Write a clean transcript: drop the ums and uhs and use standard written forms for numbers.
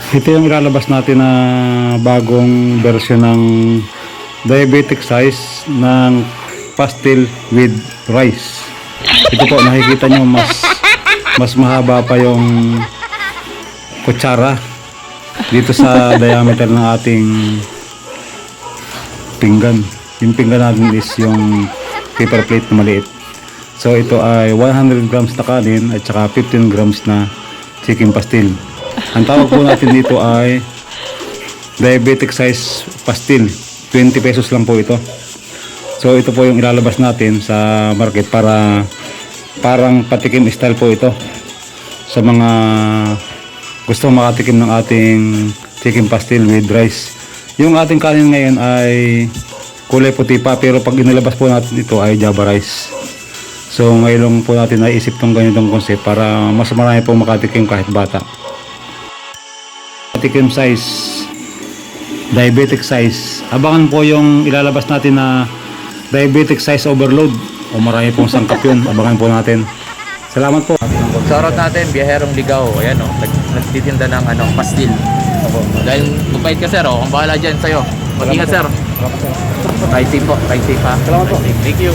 Ito yung ilalabas natin na bagong version ng diabetic size ng pastel with rice. Ito po, nakikita nyo mas mahaba pa yung kutsara dito sa diameter ng ating pinggan. Yung pinggan natin is yung paper plate na maliit. So ito ay 100 grams na kanin at saka 15 grams na chicken pastil. Ang tawag po natin dito ay diabetic size pastil. 20 pesos lang po ito. So ito po yung ilalabas natin sa market para parang patikim style po ito sa mga gusto makatikim ng ating chicken pastil with rice. Yung ating kanin ngayon ay kulay puti pa, pero pag inilabas po natin ito ay Java rice. So ngayon po natin naisip tong ganitong concept para mas marami pong makatikim kahit bata. Patikim size, diabetic size. Abangan po yung ilalabas natin na diabetic size overload o marami pong sangkap yun. Abangan po natin. Salamat po. Shoutout natin, Biyaherong Ligaw. Ayan o, nagtitinda ng pastil. Dahil mabait ka sir, ang bahala dyan sa'yo. Mag-ingat sir. Right safe po, right safe ha. Salamat po. Thank you.